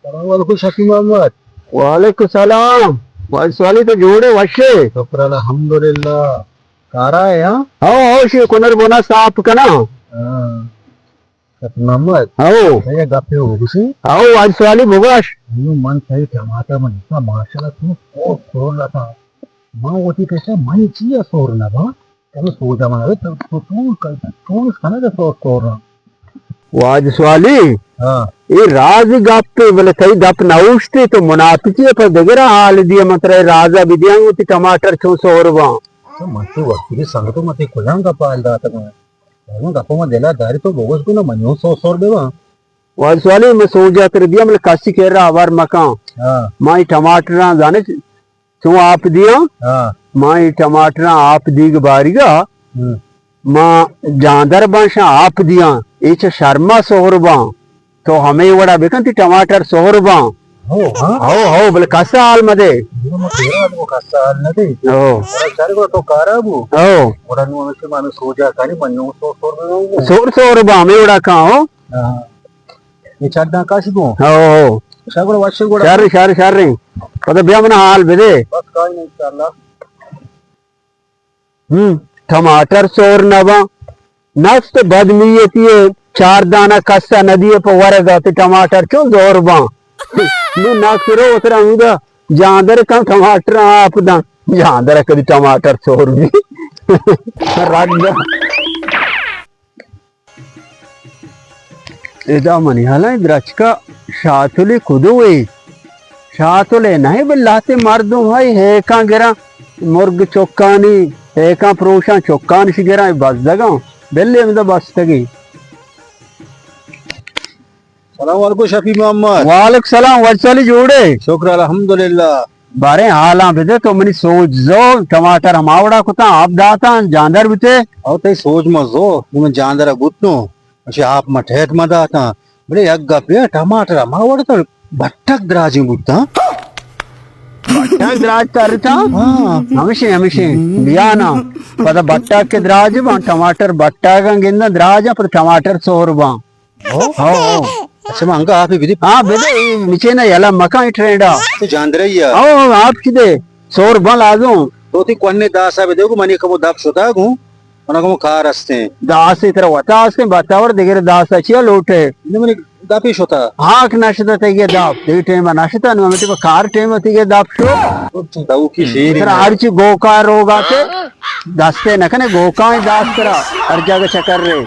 Assalamualaikum Syafiq Muhammad. Waalaikumsalam. Waswali to jode washe. Syukur alhamdulillah. Kara है यहाँ? How she konar bona saap kana? Syafiq Muhammad. How? Saya gape हो किसी? How waswali bogash? ये मन सही टमाटर मन इतना माशाल्लाह तुम और सोर रहा था. माँ होती कैसे मन चाहिए सोर ना बा? कभी सोचा मारे तो तू खाना का सोर रहा. Waswali. हाँ. ये राज गप बोले कई गप नौशते तो मुनाफिकी पर देगरा हाल दिया मतलब राजा विद्यांग उती टमाटर छो सोरवा. तो मत वक्त की संग तो मत कुलांग का पाल रहा था मैं. मैं गप्पो में दिला दारी तो बोगस को ना मनियो सोर देवा. वाली में सोचा कर दिया मतलब काशी कह रहा आवार मकान हाँ. माई टमाटर जाने क्यों आप दिया हाँ. माई टमाटर आप दी बारीगा माँ जानदर बाशा आप दिया इच शर्मा सोहरबा तो हमें बड़ा बेकन थी टमाटर सोहरबा हो हाँ. हो बोले कसा हाल मदे ये मत तेरा वो कसा हाल न दे. हो सारे को तो कारा वो. हो orang nu mesti mana soja kali mana soor सोर सोहरबा हमें बड़ा कहाँ हो ये चढ़ना काशी को हो शागुड़ वाशे गुड़ा शार रही पता बिया मना हाल बेदे बस काई नहीं इंशाल्लाह. टमाटर सोर नवा नस्त बदनीयती है 4 दाना कस्सा नदी पर वरगा ते टमाटर क्यों जोर बा नु नाकरो उतरा उदा जानदर का टमाटर आप दा जानदर कदी टमाटर सोर भी राजा एदा मनी हला द्रचका शातुले कुदुए शातुले नहीं बिल्लाते मर्दू भाई है का गिरा मुर्ग चौकानी है का प्रोशा चौकान शिगिरा बस दगा बेले में बस तगी. Assalamualaikum Syafiq Muhammad. वालेकुम सलाम वरसाली जोड़े शुक्र alhamdulillah. बारे हालां बेदे तो मनी सोच जो टमाटर हमावड़ा कुता आप दाता जानदर बिते और ते सोच मजो तुम जानदर गुत्नो अच्छे आप मठेट मदाता बड़े अग्गा पे टमाटर हमावड़ तो भट्टक द्राजी गुत्ता. बट्टा द्राज करता हाँ. हमेशे बिया ना पता बट्टा के द्राज बा टमाटर बट्टा का गिंदा द्राज पर टमाटर सोरबा हो अच्छा मंगा आप भी हाँ बेदे नीचे ना यला मका ट्रेंडा तो जानदर ही है. ओ आप किदे सोरबा लाजो तो ती कोन्ने दास है देखो मनी कबो दाप सोता गु मना कबो खा रस्ते दास इतर वतासे बतावर दिगरे दास अच्छी लोटे इने मनी दापी सोता. हाँ नशता तेगे दाप दे टाइम नशता नु मते को कार टाइम तेगे दाप शो दाऊ की शेर इतर आरची गोकार रोगाते दास्ते नकने गोका दास करा हर जगह चक्कर रे